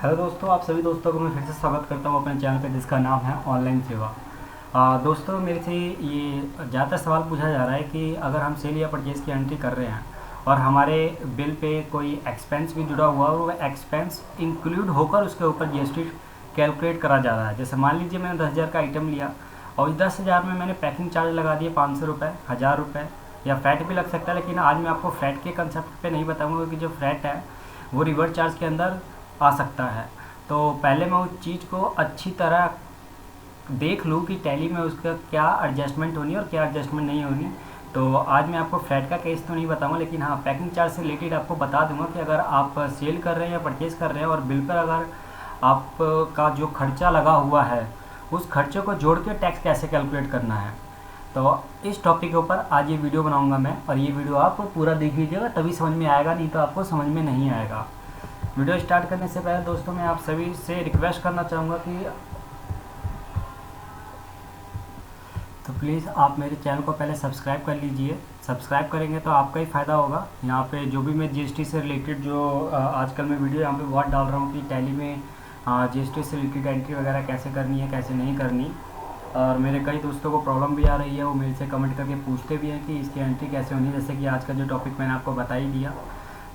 Hello दोस्तों, आप सभी दोस्तों को मैं फिर से स्वागत करता हूँ अपने चैनल पे जिसका नाम है ऑनलाइन सेवा। दोस्तों, मेरे से ये ज़्यादा सवाल पूछा जा रहा है कि अगर हम सेल या परचेज़ की एंट्री कर रहे हैं और हमारे बिल पे कोई एक्सपेंस भी जुड़ा हुआ है और वो एक्सपेंस इंक्लूड होकर उसके ऊपर जीएसटी कैलकुलेट करा जा रहा है। जैसे मान लीजिए मैंने 10,000 का आइटम लिया और इस 10,000 में मैंने पैकिंग चार्ज लगा दिए 500 रुपये, 1,000 रुपये, या फैट भी लग सकता है। लेकिन आज मैं आपको फैट के कंसेप्ट पे नहीं बताऊंगा कि जो फैट है वो रिवर्स चार्ज के अंदर आ सकता है। तो पहले मैं उस चीज़ को अच्छी तरह देख लूँ कि टैली में उसका क्या एडजस्टमेंट होनी है और क्या एडजस्टमेंट नहीं होनी। तो आज मैं आपको फ्लैट का केस तो नहीं बताऊंगा, लेकिन हाँ पैकिंग चार्ज से रिलेटेड आपको बता दूंगा कि अगर आप सेल कर रहे हैं या परचेज़ कर रहे हैं और बिल पर अगर आपका जो खर्चा लगा हुआ है उस खर्चे को जोड़ के टैक्स कैसे कैलकुलेट करना है। तो इस टॉपिक के ऊपर आज ये वीडियो बनाऊंगा मैं, और ये वीडियो आप पूरा देख लीजिएगा तभी समझ में आएगा, नहीं तो आपको समझ में नहीं आएगा। वीडियो स्टार्ट करने से पहले दोस्तों मैं आप सभी से रिक्वेस्ट करना चाहूँगा कि तो प्लीज़ आप मेरे चैनल को पहले सब्सक्राइब कर लीजिए। सब्सक्राइब करेंगे तो आपका ही फ़ायदा होगा। यहाँ पे जो भी मैं जीएसटी से रिलेटेड जो आजकल मैं वीडियो यहाँ पे बहुत डाल रहा हूँ कि टैली में जीएसटी से रिलेटेड एंट्री वगैरह कैसे करनी है कैसे नहीं करनी, और मेरे कई दोस्तों को प्रॉब्लम भी आ रही है, वो मेरे से कमेंट करके पूछते भी हैं कि इसकी एंट्री कैसे होनी है, जैसे कि आज का जो टॉपिक मैंने आपको बता ही दिया।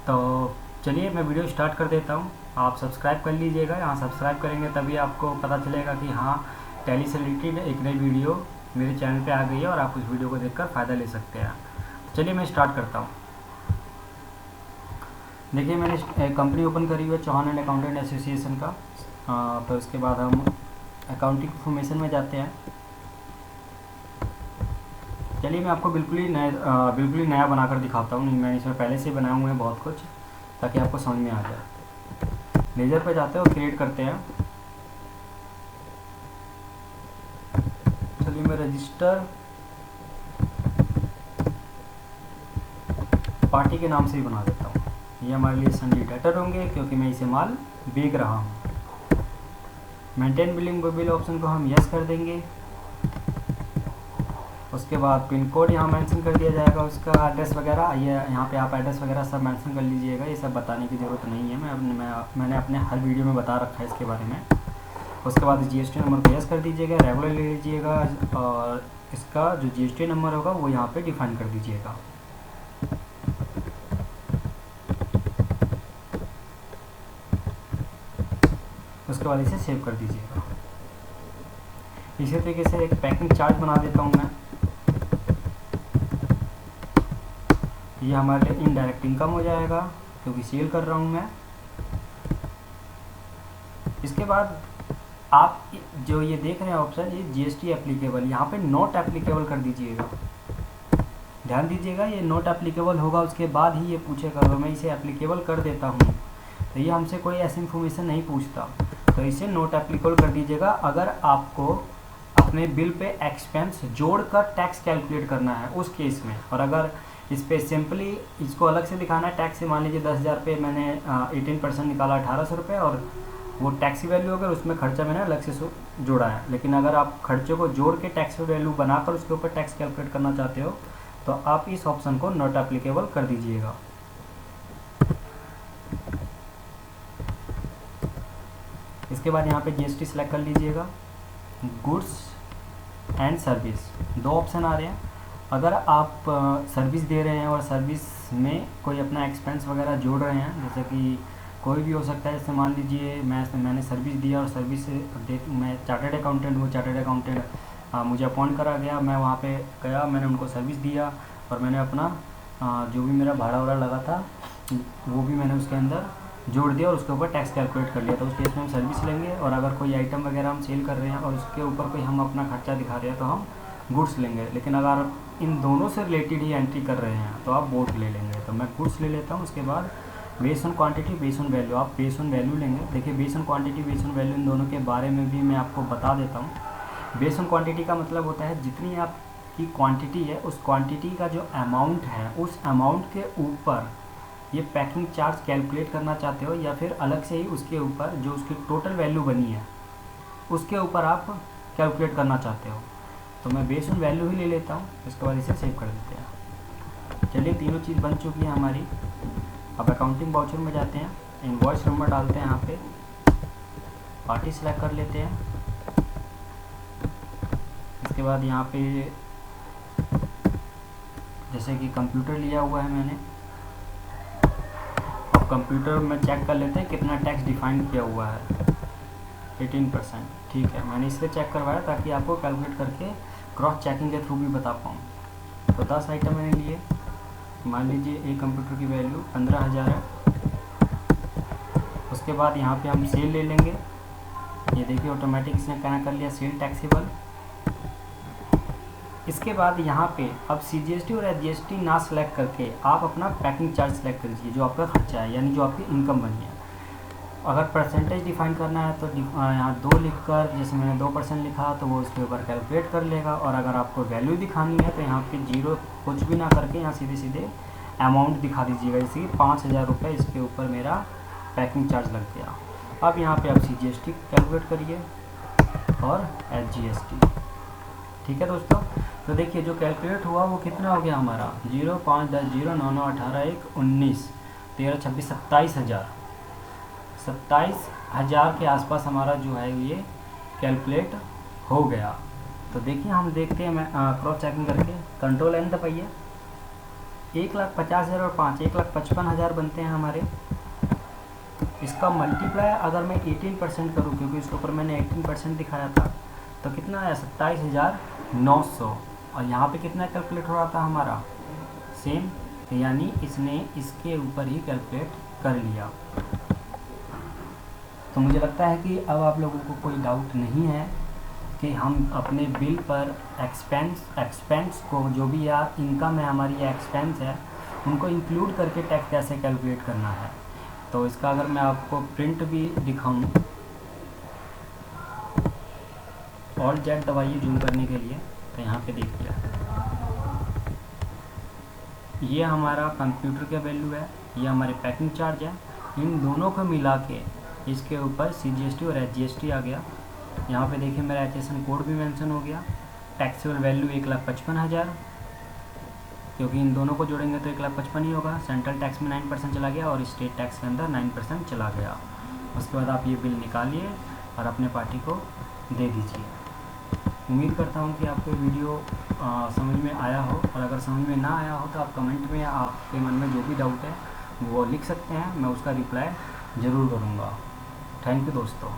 तो चलिए मैं वीडियो स्टार्ट कर देता हूँ। आप सब्सक्राइब कर लीजिएगा, यहाँ सब्सक्राइब करेंगे तभी आपको पता चलेगा कि हाँ टैली से रिलेटेड एक नई वीडियो मेरे चैनल पे आ गई है और आप उस वीडियो को देखकर फ़ायदा ले सकते हैं। चलिए मैं स्टार्ट करता हूँ। देखिए मैंने कंपनी ओपन करी हुई है चौहान एंड अकाउंटेंट एसोसिएशन का। तो इसके बाद हम अकाउंटिंग इन्फॉर्मेशन में जाते हैं। चलिए मैं आपको बिल्कुल ही नया बनाकर दिखाता हूँ। मैंने इसमें पहले से बनाए हुए हैं बहुत कुछ, ताकि आपको समझ में आ जाए। लेजर पे जाते हैं और क्रिएट करते हैं। चलिए मैं रजिस्टर पार्टी के नाम से ही बना देता हूँ। ये हमारे लिए सन्डी डेटर होंगे क्योंकि मैं इसे माल बेच रहा हूँ। मेंटेन बिलिंग बिल ऑप्शन को हम यस कर देंगे। उसके बाद पिन कोड यहाँ मेंशन कर दिया जाएगा, उसका एड्रेस वगैरह, ये यहाँ पे आप एड्रेस वगैरह सब मेंशन कर लीजिएगा। ये सब बताने की ज़रूरत नहीं है, मैंने अपने हर वीडियो में बता रखा है इसके बारे में। उसके बाद जीएसटी नंबर को यस कर दीजिएगा, रेगुलर ले लीजिएगा, और इसका जो जीएसटी नंबर होगा वो यहाँ पे डिफाइन कर दीजिएगा। उसके बाद इसे सेव कर दीजिएगा। इसी तरीके से एक पैकिंग चार्ज बना देता हूँ मैं। ये हमारे लिए इनडायरेक्ट इनकम हो जाएगा क्योंकि सेल कर रहा हूँ मैं। इसके बाद आप जो ये देख रहे हैं ऑप्शन, ये जीएसटी एप्लीकेबल, यहाँ पे नॉट एप्लीकेबल कर दीजिएगा। ध्यान दीजिएगा, ये नॉट एप्लीकेबल होगा, उसके बाद ही ये पूछेगा। अगर मैं इसे एप्लीकेबल कर देता हूँ तो ये हमसे कोई ऐसी इन्फॉर्मेशन नहीं पूछता, तो इसे नॉट एप्लीकेबल कर दीजिएगा। अगर आपको अपने बिल पे एक्सपेंस जोड़कर टैक्स कैलकुलेट करना है उस केस में, और अगर इस पर सिंपली इसको अलग से दिखाना है टैक्स से, मान लीजिए 10,000 पे मैंने 18% निकाला 1,800 रुपये, और वो टैक्स की वैल्यू अगर उसमें खर्चा मैंने अलग से जोड़ा है। लेकिन अगर आप खर्चे को जोड़ के टैक्स वैल्यू बनाकर उसके ऊपर टैक्स कैलकुलेट करना चाहते हो तो आप इस ऑप्शन को नॉट एप्लीकेबल कर दीजिएगा। इसके बाद यहाँ पे जीएसटी सेलेक्ट कर लीजिएगा। गुड्स एंड सर्विस दो ऑप्शन आ रहे हैं। अगर आप सर्विस दे रहे हैं और सर्विस में कोई अपना एक्सपेंस वगैरह जोड़ रहे हैं, जैसे कि कोई भी हो सकता है, जैसे मान लीजिए मैंने सर्विस दिया और सर्विस मैं चार्टर्ड अकाउंटेंट हूँ, चार्टर्ड अकाउंटेंट मुझे अपॉइंट करा गया, मैं वहाँ पे गया, मैंने उनको सर्विस दिया और मैंने अपना जो भी मेरा भाड़ा वाड़ा लगा था वो भी मैंने उसके अंदर जोड़ दिया और उसके ऊपर टैक्स कैलकुलेट कर लिया। तो उस केस में हम सर्विस लेंगे, और अगर कोई आइटम वगैरह हम सेल कर रहे हैं और उसके ऊपर कोई हम अपना खर्चा दिखा रहे हैं तो हम गुड्स लेंगे। लेकिन अगर इन दोनों से रिलेटेड ही एंट्री कर रहे हैं तो आप बोथ ले लेंगे। तो मैं गुड्स ले लेता हूँ। उसके बाद base on quantity, base on value, आप बेस ऑन वैल्यू लेंगे। देखिए base on quantity, base on value, इन दोनों के बारे में भी मैं आपको बता देता हूँ। बेस ऑन क्वांटिटी का मतलब होता है जितनी आपकी क्वांटिटी है उस क्वांटिटी का जो अमाउंट है उस अमाउंट के ऊपर ये पैकिंग चार्ज कैलकुलेट करना चाहते हो, या फिर अलग से ही उसके ऊपर जो उसकी टोटल वैल्यू बनी है उसके ऊपर आप कैलकुलेट करना चाहते हो। तो मैं बेस ऑन वैल्यू ही ले लेता हूँ। इसके बाद इसे सेव कर देते हैं। चलिए तीनों चीज़ बन चुकी है हमारी। अब अकाउंटिंग वाउचर में जाते हैं, इनवॉइस नंबर डालते हैं यहाँ पे, पार्टी सेलेक्ट कर लेते हैं। इसके बाद यहाँ पे जैसे कि कंप्यूटर लिया हुआ है मैंने, अब कंप्यूटर में चेक कर लेते हैं कितना टैक्स डिफाइन किया हुआ है। 18%, ठीक है। मैंने इसलिए चेक करवाया ताकि आपको कैलकुलेट करके क्रॉस चेकिंग के थ्रू भी बता पाऊँ। तो 10 आइटम मैंने लिए, मान लीजिए एक कंप्यूटर की वैल्यू 15,000 है। उसके बाद यहाँ पे हम सेल ले लेंगे। ये देखिए ऑटोमेटिक इसने क्या कर लिया, सेल टैक्सेबल। इसके बाद यहाँ पे अब CGST और SGST ना सेलेक्ट करके आप अपना पैकिंग चार्ज सेलेक्ट कर लीजिए, जो आपका खर्चा है, यानी जो आपकी इनकम बनी है। अगर परसेंटेज डिफाइन करना है तो यहाँ 2 लिखकर, जैसे मैंने 2% लिखा तो वो उसके ऊपर कैलकुलेट कर लेगा। और अगर आपको वैल्यू दिखानी है तो यहाँ पे 0 कुछ भी ना करके यहाँ सीधे सीधे अमाउंट दिखा दीजिएगा, जैसे कि 5,000 रुपये इसके ऊपर मेरा पैकिंग चार्ज लग गया। अब यहाँ पे आप CGST कैलकुलेट करिए और SGST, ठीक है दोस्तों। तो देखिए जो कैलकुलेट हुआ वो कितना हो गया हमारा, 0, 5, 10, 0, 9, 9, 18, 1, 19, 13, 26, 27,000। 27,000 के आसपास हमारा जो है ये कैलकुलेट हो गया। तो देखिए हम देखते हैं, मैं क्रॉस चेकिंग करके कंट्रोल एन दबाइए। 1,50,000 और 5, 1,55,000 बनते हैं हमारे। इसका मल्टीप्लाई अगर मैं 18% करूँ, क्योंकि इसके ऊपर मैंने 18% दिखाया था, तो कितना आया, 27,900। और यहाँ पे कितना कैलकुलेट हो रहा था हमारा, सेम, यानी इसने इसके ऊपर ही कैलकुलेट कर लिया। तो मुझे लगता है कि अब आप लोगों को कोई डाउट नहीं है कि हम अपने बिल पर एक्सपेंस को, जो भी या इनकम है हमारी या एक्सपेंस है, उनको इंक्लूड करके टैक्स कैसे कैलकुलेट करना है। तो इसका अगर मैं आपको प्रिंट भी दिखाऊं, ऑल जेड दबाइए जूम करने के लिए, तो यहाँ पे देखिए ये हमारा कंप्यूटर का वैल्यू है, ये हमारे पैकिंग चार्ज है। इन दोनों को मिला के इसके ऊपर CGST और SGST आ गया। यहाँ पे देखिए मेरा HSN कोड भी मेंशन हो गया। टैक्सेबल वैल्यू 1,55,000, क्योंकि इन दोनों को जोड़ेंगे तो 1,55,000 ही होगा। सेंट्रल टैक्स में 9% चला गया और स्टेट टैक्स के अंदर 9% चला गया। उसके बाद आप ये बिल निकालिए और अपने पार्टी को दे दीजिए। उम्मीद करता हूँ कि आपको वीडियो समझ में आया हो, और अगर समझ में ना आया हो तो आप कमेंट में आपके मन में जो भी डाउट है वो लिख सकते हैं, मैं उसका रिप्लाई ज़रूर करूँगा। थैंक यू दोस्तों।